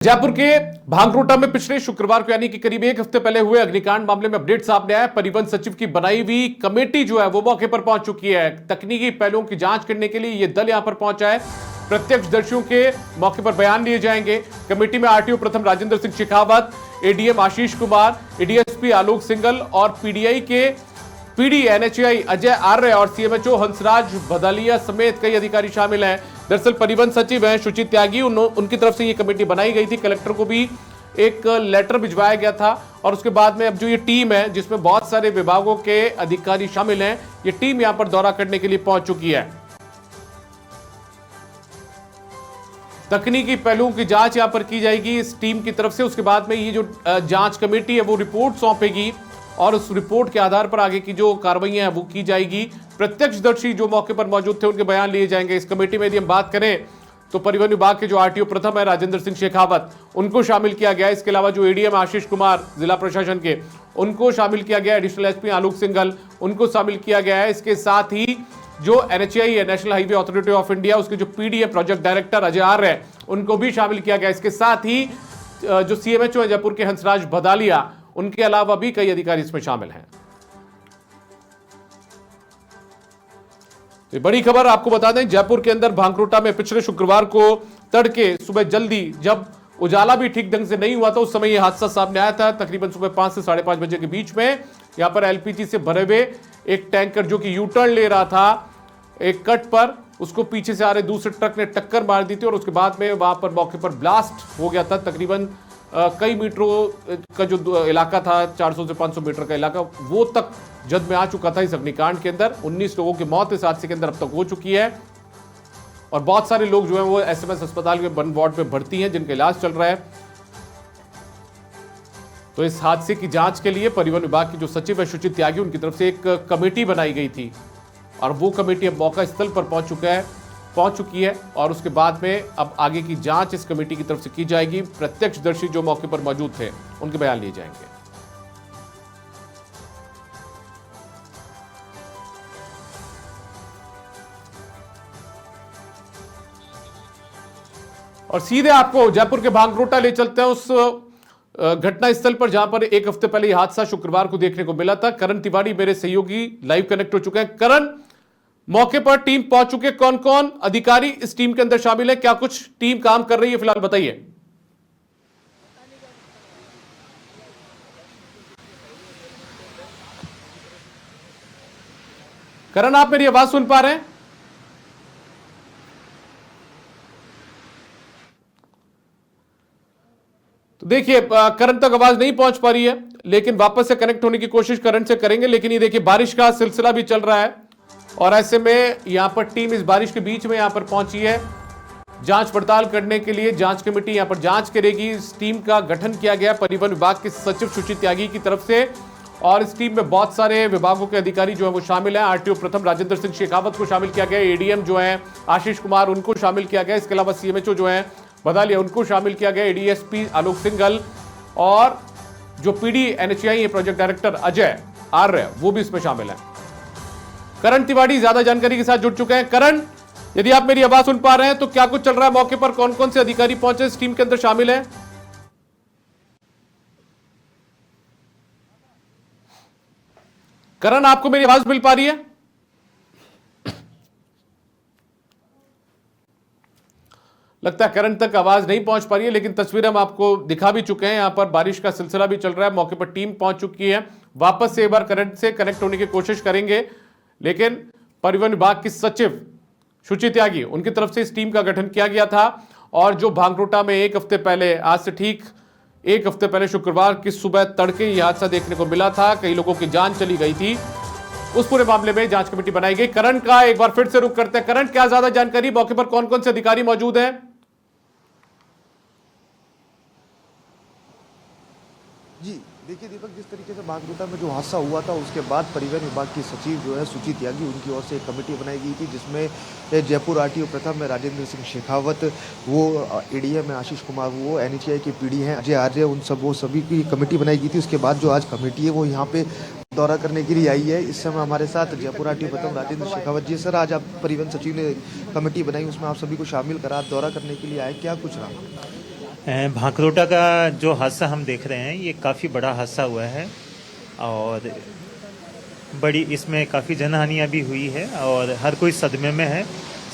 जयपुर के भांगरोटा में पिछले शुक्रवार को यानी कि करीब एक हफ्ते पहले हुए अग्निकांड मामले में अपडेट सामने आया। परिवहन सचिव की बनाई हुई कमेटी जो है वो मौके पर पहुंच चुकी है। तकनीकी पहलुओं की जांच करने के लिए यह दल यहां पर पहुंचा है। प्रत्यक्षदर्शियों के मौके पर बयान लिए जाएंगे। कमेटी में आरटीओ प्रथम राजेंद्र सिंह शेखावत, एडीएम आशीष कुमार, एडीएसपी आलोक सिंघल और पीडीआई के पीडी एनएचएआई अजय आर्य और सीएमएचओ हंसराज भदालिया समेत कई अधिकारी शामिल हैं। दरअसल परिवहन सचिव हैं सुचित त्यागी, उनकी तरफ से ये कमेटी बनाई गई थी। कलेक्टर को भी एक लेटर भिजवाया गया था और उसके बाद में अब जो ये टीम है जिसमें बहुत सारे विभागों के अधिकारी शामिल हैं, ये टीम यहां पर दौरा करने के लिए पहुंच चुकी है। तकनीकी पहलुओं की जांच यहां पर की जाएगी इस टीम की तरफ से। उसके बाद में ये जो जांच कमेटी है वो रिपोर्ट सौंपेगी और उस रिपोर्ट के आधार पर आगे की जो कार्रवाइयां हैं वो की जाएगी। प्रत्यक्षदर्शी जो मौके पर मौजूद थे उनके बयान लिए जाएंगे। इस कमेटी में यदि हम बात करें तो परिवहन विभाग के जो आरटीओ प्रथम है राजेंद्र सिंह शेखावत, उनको शामिल किया गया है। इसके अलावा जो एडीएम आशीष कुमार जिला प्रशासन के, उनको शामिल किया गया है। एडिशनल एसपी आलोक सिंघल, उनको शामिल किया गया है। इसके साथ ही जो एनएचएआई है, national highway authority of India, उसके जो पीडी है प्रोजेक्ट डायरेक्टर अजय आर्य है, उनको भी शामिल किया गया। इसके साथ ही जो सीएमएचओ है जयपुर के हंसराज भदालिया, उनके अलावा भी कई अधिकारी इसमें शामिल हैं। तो बड़ी खबर आपको बता दें, जयपुर के अंदर भांगरोटा में पिछले शुक्रवार को तड़के सुबह जल्दी, जब उजाला भी ठीक ढंग से नहीं हुआ था, उस समय यह हादसा सामने आया था। तकरीबन सुबह 5 से 5:30 बजे के बीच में यहां पर एलपीजी से भरे हुए एक टैंकर जो कि यू टर्न ले रहा था एक कट पर, उसको पीछे से आ रहे दूसरे ट्रक ने टक्कर मार दी थी और उसके बाद में वहां पर मौके पर ब्लास्ट हो गया था। तकरीबन कई मीटरों का जो इलाका था, 400 से 500 मीटर का इलाका, वो तक जद में आ चुका था। इस अग्निकांड के अंदर 19 लोगों की मौत इस हादसे के अंदर अब तक हो चुकी है और बहुत सारे लोग जो हैं वो एसएमएस अस्पताल के वन वार्ड में भर्ती हैं, जिनका इलाज चल रहा है। तो इस हादसे की जांच के लिए परिवहन विभाग की जो सचिव है सुचित त्यागी, उनकी तरफ से एक कमेटी बनाई गई थी और वो कमेटी अब मौका स्थल पर पहुंच चुकी है और उसके बाद में अब आगे की जांच इस कमेटी की तरफ से की जाएगी। प्रत्यक्षदर्शी जो मौके पर मौजूद थे उनके बयान लिए जाएंगे। और सीधे आपको जयपुर के भांगरोटा ले चलते हैं, उस घटना स्थल पर जहां पर एक हफ्ते पहले यह हादसा शुक्रवार को देखने को मिला था। करण तिवारी मेरे सहयोगी लाइव कनेक्ट हो चुके हैं। करण, मौके पर टीम पहुंच चुके हैं, कौन कौन अधिकारी इस टीम के अंदर शामिल है, क्या कुछ टीम काम कर रही है फिलहाल बताइए। करण, आप मेरी आवाज सुन पा रहे हैं? तो देखिए करण तक आवाज नहीं पहुंच पा रही है, लेकिन वापस से कनेक्ट होने की कोशिश करण से करेंगे। लेकिन ये देखिए बारिश का सिलसिला भी चल रहा है और ऐसे में यहां पर टीम इस बारिश के बीच में यहां पर पहुंची है जांच पड़ताल करने के लिए। जांच कमेटी यहां पर जांच करेगी। इस टीम का गठन किया गया परिवहन विभाग के सचिव सुचित त्यागी की तरफ से और इस टीम में बहुत सारे विभागों के अधिकारी जो है वो शामिल हैं। आरटीओ प्रथम राजेंद्र सिंह शेखावत को शामिल किया गया, एडीएम जो है आशीष कुमार, उनको शामिल किया गया। इसके अलावा सीएमएचओ जो है भदालिया, उनको शामिल किया गया, एडीएसपी आलोक सिंघल और जो PD NHAI project director Ajay Arya, वो भी इसमें शामिल है। करण तिवारी ज्यादा जानकारी के साथ जुड़ चुके हैं। करण, यदि आप मेरी आवाज सुन पा रहे हैं तो क्या कुछ चल रहा है मौके पर, कौन कौन से अधिकारी पहुंचे इस टीम के अंदर शामिल हैं? करण, आपको मेरी आवाज मिल पा रही है? लगता है करण तक आवाज नहीं पहुंच पा रही है, लेकिन तस्वीर हम आपको दिखा भी चुके हैं। यहां पर बारिश का सिलसिला भी चल रहा है, मौके पर टीम पहुंच चुकी है। वापस से एक बार करण से कनेक्ट होने की कोशिश करेंगे, लेकिन परिवहन विभाग की सचिव सुचित त्यागी, उनकी तरफ से इस टीम का गठन किया गया था और जो भांगरोटा में एक हफ्ते पहले, आज से ठीक एक हफ्ते पहले शुक्रवार की सुबह तड़के यह हादसा देखने को मिला था, कई लोगों की जान चली गई थी, उस पूरे मामले में जांच कमेटी बनाई गई। करण का एक बार फिर से रुख करते हैं। करण, क्या ज्यादा जानकारी, मौके पर कौन कौन से अधिकारी मौजूद हैं? जी देखिए दीपक, जिस तरीके से भांगरोटा में जो हादसा हुआ था उसके बाद परिवहन विभाग की सचिव जो है सुचित त्यागी, उनकी ओर से एक कमेटी बनाई गई थी जिसमें जयपुर आरटीओ प्रथम में राजेंद्र सिंह शेखावत, वो एडीएम में आशीष कुमार, वो एनएचएआई के पीडी हैं अजय आर्य, वो सभी की कमेटी बनाई गई थी। उसके बाद जो आज कमेटी है वो यहाँ पे दौरा करने के लिए आई है। इस समय हमारे साथ जयपुर आरटीओ प्रथम राजेंद्र शेखावत जी। सर, आज आप परिवहन सचिव ने कमेटी बनाई, उसमें आप सभी को शामिल करा, दौरा करने के लिए आए, क्या कुछ रहा? भांकरोटा का जो हादसा हम देख रहे हैं ये काफ़ी बड़ा हादसा हुआ है और बड़ी इसमें काफ़ी जनहानियाँ भी हुई है और हर कोई सदमे में है।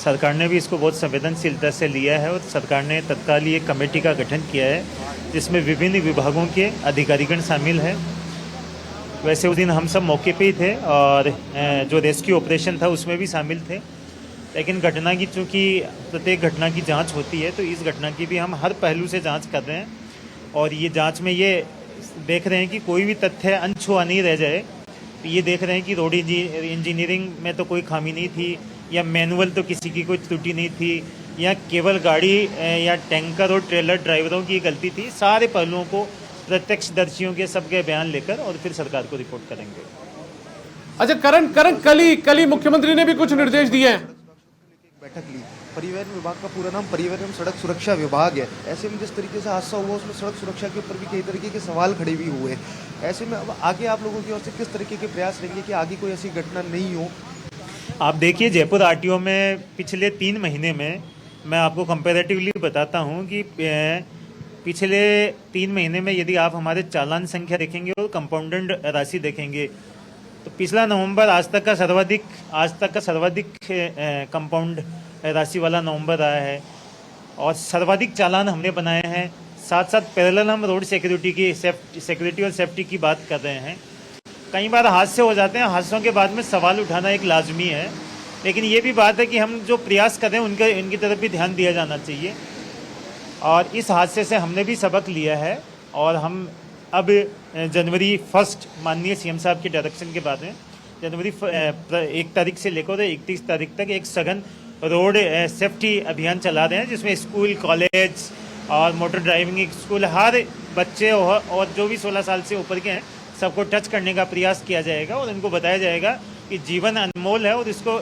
सरकार ने भी इसको बहुत संवेदनशीलता से लिया है और सरकार ने तत्काल ये कमेटी का गठन किया है जिसमें विभिन्न विभागों के अधिकारीगण शामिल हैं। वैसे उस दिन हम सब मौके पे ही थे और जो रेस्क्यू ऑपरेशन था उसमें भी शामिल थे, लेकिन घटना की चूँकि प्रत्येक घटना की जांच होती है तो इस घटना की भी हम हर पहलू से जांच कर रहे हैं और ये जांच में ये देख रहे हैं कि कोई भी तथ्य अनछुआ नहीं रह जाए। तो ये देख रहे हैं कि रोड इंजीनियरिंग में तो कोई खामी नहीं थी या मैनुअल तो किसी की कोई त्रुटि नहीं थी या केवल गाड़ी या टैंकर और ट्रेलर ड्राइवरों की गलती थी। सारे पहलुओं को प्रत्यक्षदर्शियों के सबके बयान लेकर और फिर सरकार को रिपोर्ट करेंगे। अच्छा करण कल ही मुख्यमंत्री ने भी कुछ निर्देश दिए हैं। बैठक ली। परिवहन विभाग का पूरा नाम परिवहन एवं सड़क सुरक्षा विभाग है। ऐसे में जिस तरीके से हादसा हुआ उसमें सड़क सुरक्षा के ऊपर भी कई तरीके के सवाल खड़े भी हुए हैं। ऐसे में अब आगे आप लोगों की ओर से किस तरीके के प्रयास रहेंगे कि आगे कोई ऐसी घटना नहीं हो? आप देखिए जयपुर आरटीओ में पिछले 3 महीने में मैं आपको कंपैरेटिवली बताता हूं कि पिछले 3 महीने में यदि आप हमारे चालान संख्या देखेंगे और कंपाउंडेड राशि देखेंगे तो पिछला नवंबर आज तक का सर्वाधिक कंपाउंड राशि वाला नवंबर आया है और सर्वाधिक चालान हमने बनाए हैं। साथ साथ पैरेलल हम रोड सिक्योरिटी और सेफ्टी की बात कर रहे हैं। कई बार हादसे हो जाते हैं, हादसों के बाद में सवाल उठाना एक लाजमी है, लेकिन ये भी बात है कि हम जो प्रयास कर रहे हैं उनकी तरफ भी ध्यान दिया जाना चाहिए। और इस हादसे से हमने भी सबक लिया है और हम अब जनवरी 1 माननीय सीएम साहब के डायरेक्शन के बाद में जनवरी 1 तारीख से लेकर 31 तारीख तक एक सघन रोड सेफ्टी अभियान चला रहे हैं जिसमें स्कूल, कॉलेज और मोटर ड्राइविंग स्कूल हर बच्चे और जो भी 16 साल से ऊपर के हैं सबको टच करने का प्रयास किया जाएगा और उनको बताया जाएगा कि जीवन अनमोल है और इसको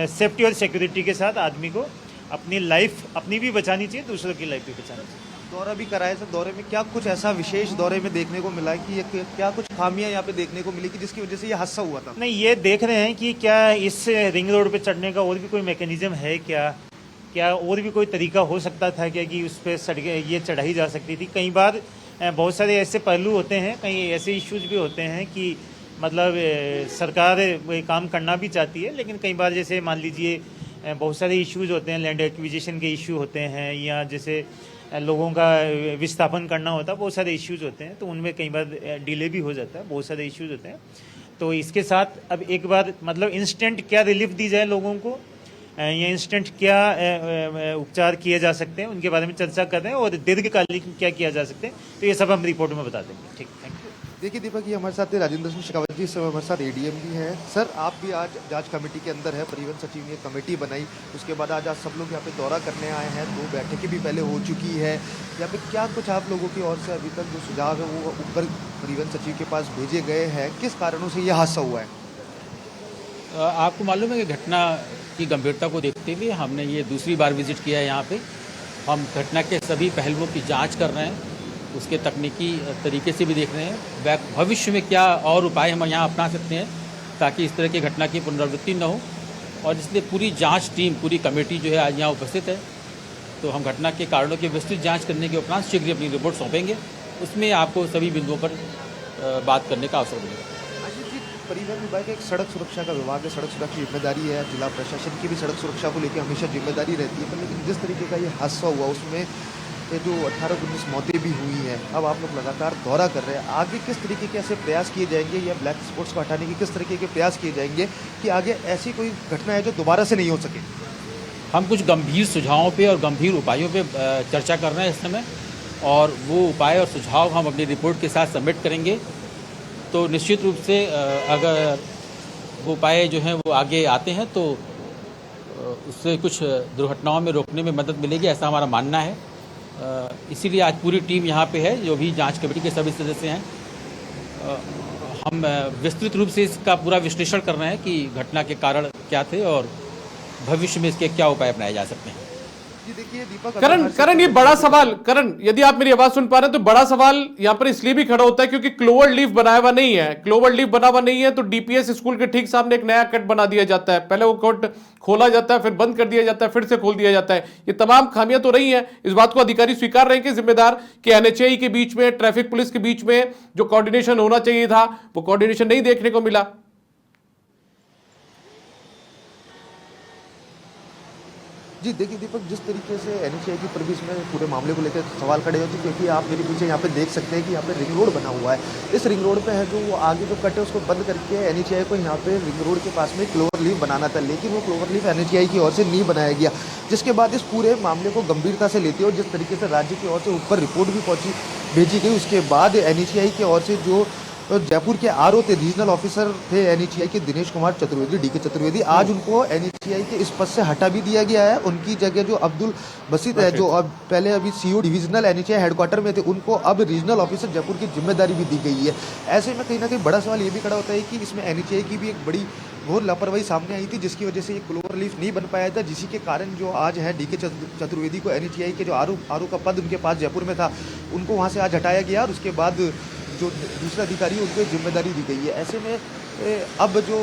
सेफ्टी और सिक्योरिटी के साथ आदमी को अपनी लाइफ अपनी भी बचानी चाहिए, दूसरों की लाइफ भी बचानी चाहिए। दौरा भी कराया सर, दौरे में क्या कुछ ऐसा विशेष दौरे में देखने को मिला कि क्या कुछ खामियां यहाँ पे देखने को मिली कि जिसकी वजह से ये हादसा हुआ था? नहीं, ये देख रहे हैं कि क्या इस रिंग रोड पे चढ़ने का और भी कोई मैकेनिज्म है क्या और भी कोई तरीका हो सकता था क्या कि उस पर ये चढ़ाई जा सकती थी। कई बार बहुत सारे ऐसे पहलू होते हैं, कई ऐसे इश्यूज भी होते हैं कि मतलब सरकार काम करना भी चाहती है, लेकिन कई बार जैसे मान लीजिए बहुत सारे इश्यूज होते हैं, लैंड एक्विजिशन के इशू होते हैं या जैसे लोगों का विस्थापन करना होता है, बहुत सारे इश्यूज होते हैं तो उनमें कई बार डिले भी हो जाता है, बहुत सारे इश्यूज होते हैं। तो इसके साथ अब एक बार मतलब इंस्टेंट क्या रिलीफ दी जाए लोगों को या इंस्टेंट क्या उपचार किए जा सकते हैं उनके बारे में चर्चा कर रहे हैं और दीर्घकालिक क्या किया जा सकते हैं, तो ये सब हम रिपोर्ट में बता देंगे। ठीक, थैंक यू। देखिए दीपक, ये हमारे साथ राजेंद्र सिंह शेखावत जी, इस समय हमारे साथ एडीएम भी हैं। सर, आप भी आज जांच कमेटी के अंदर है, परिवहन सचिव ने कमेटी बनाई, उसके बाद आज सब लोग यहाँ पे दौरा करने आए हैं, 2 बैठकें भी पहले हो चुकी है। यहाँ पे क्या कुछ आप लोगों की ओर से अभी तक जो सुझाव है वो ऊपर परिवहन सचिव के पास भेजे गए हैं? किस कारणों से यह हादसा हुआ है? आपको मालूम है कि घटना की गंभीरता को देखते हुए हमने ये दूसरी बार विजिट किया है यहाँ पे। हम घटना के सभी पहलुओं की जांच कर रहे हैं, उसके तकनीकी तरीके से भी देख रहे हैं भविष्य में क्या और उपाय हम यहाँ अपना सकते हैं ताकि इस तरह की घटना की पुनरावृत्ति न हो। और इसलिए पूरी जांच टीम, पूरी कमेटी जो है आज यहाँ उपस्थित है। तो हम घटना के कारणों की विस्तृत जाँच करने के उपरांत शीघ्र ही अपनी रिपोर्ट सौंपेंगे, उसमें आपको सभी बिंदुओं पर बात करने का अवसर मिलेगा। परिवहन विभाग एक सड़क सुरक्षा का विभाग है, सड़क सुरक्षा की जिम्मेदारी है, जिला प्रशासन की भी सड़क सुरक्षा को लेकर हमेशा जिम्मेदारी रहती है। पर लेकिन जिस तरीके का ये हादसा हुआ उसमें ये जो 18-19 मौतें भी हुई हैं, अब आप लोग लगातार दौरा कर रहे हैं, आगे किस तरीके के ऐसे प्रयास किए जाएंगे या ब्लैक स्पॉट्स को हटाने के किस तरीके के प्रयास किए जाएंगे कि आगे ऐसी कोई घटना है जो दोबारा से नहीं हो सके? हम कुछ गंभीर सुझावों पे और गंभीर उपायों पे चर्चा कर रहे हैं इस समय, और वो उपाय और सुझाव हम अपनी रिपोर्ट के साथ सबमिट करेंगे। तो निश्चित रूप से अगर वो उपाय जो हैं वो आगे आते हैं तो उससे कुछ दुर्घटनाओं में रोकने में मदद मिलेगी, ऐसा हमारा मानना है। इसीलिए आज पूरी टीम यहाँ पे है, जो भी जांच कमेटी के सभी सदस्य हैं। हम विस्तृत रूप से इसका पूरा विश्लेषण कर रहे हैं कि घटना के कारण क्या थे और भविष्य में इसके क्या उपाय अपनाए जा सकते हैं। जी देखिए दीपक, करण ये बड़ा सवाल, करण यदि आप मेरी आवाज सुन पा रहे हैं तो बड़ा सवाल यहां पर इसलिए भी खड़ा होता है क्योंकि क्लोवर लीफ बनाया हुआ नहीं है। क्लोवर लीफ बना हुआ नहीं है तो डीपीएस स्कूल के ठीक सामने एक नया कट बना दिया जाता है। पहले वो कट खोला जाता है, फिर बंद कर दिया जाता है, फिर से खोल दिया जाता है। ये तमाम खामियां तो रही हैं। इस बात को अधिकारी स्वीकार रहे हैं कि जिम्मेदार कि एनएचएआई के बीच में, ट्रैफिक पुलिस के बीच में जो कोऑर्डिनेशन होना चाहिए था वो कोऑर्डिनेशन नहीं देखने को मिला। जी देखिए दीपक, जिस तरीके से एनएचएआई की परमिश में पूरे मामले को लेकर सवाल खड़े होते हैं, क्योंकि आप मेरे पीछे यहाँ पे देख सकते हैं कि यहाँ पे रिंग रोड बना हुआ है। इस रिंग रोड पे है जो वो आगे जो कट है उसको बंद करके एनएचएआई को यहाँ पे रिंग रोड के पास में क्लोवर लीफ बनाना था, लेकिन वो क्लोवर लीफ एनएचएआई की ओर से नहीं बनाया गया, जिसके बाद इस पूरे मामले को गंभीरता से लेते हुए जिस तरीके से राज्य की ओर से ऊपर रिपोर्ट भी भेजी गई, उसके बाद एनएचएआई की ओर से जो जयपुर के आरओ थे, रीजनल ऑफिसर थे एनएचएआई के दिनेश कुमार चतुर्वेदी, डीके चतुर्वेदी, आज उनको एनएचएआई के इस पद से हटा भी दिया गया है। उनकी जगह जो अब्दुल बसीत है, जो अब पहले अभी सीओ डिविजनल एनएचएआई हेडक्वार्टर में थे, उनको अब रीजनल ऑफिसर जयपुर की जिम्मेदारी भी दी गई है। ऐसे में कहीं ना कहीं बड़ा सवाल ये भी खड़ा होता है कि इसमें एनएचएआई की भी एक बड़ी घोर लापरवाही सामने आई थी, जिसकी वजह से ये क्लोवर लीफ नहीं बन पाया था, जिसी के कारण जो आज है डीके चतुर्वेदी को एनएचएआई के जो आरओ का पद उनके पास जयपुर में था, उनको वहाँ से आज हटाया गया और उसके बाद जो दूसरा अधिकारी है उनको जिम्मेदारी दी गई है। ऐसे में अब जो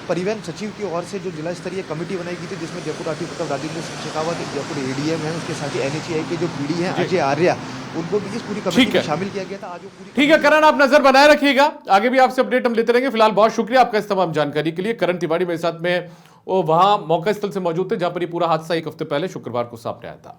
परिवहन सचिव की ओर से जो जिला स्तरीय कमेटी बनाई गई थी, जिसमें जयपुर आरटीओ प्रताप राजेंद्र सिंह शेखावत, जयपुर एडीएम है, उसके साथ ही एनएचएआई के जो पीडी हैं अजय आर्या, उनको भी इस पूरी कमेटी में शामिल किया गया था। आज ठीक है करण, आप नजर बनाए रखिएगा, आगे भी आपसे अपडेट हम लेते रहेंगे। फिलहाल बहुत शुक्रिया आपका इस तमाम जानकारी के लिए। करण तिवारी मेरे साथ में वो वहां मौका स्थल से मौजूद थे जहां पर ये पूरा हादसा एक हफ्ते पहले शुक्रवार को सामने आया था।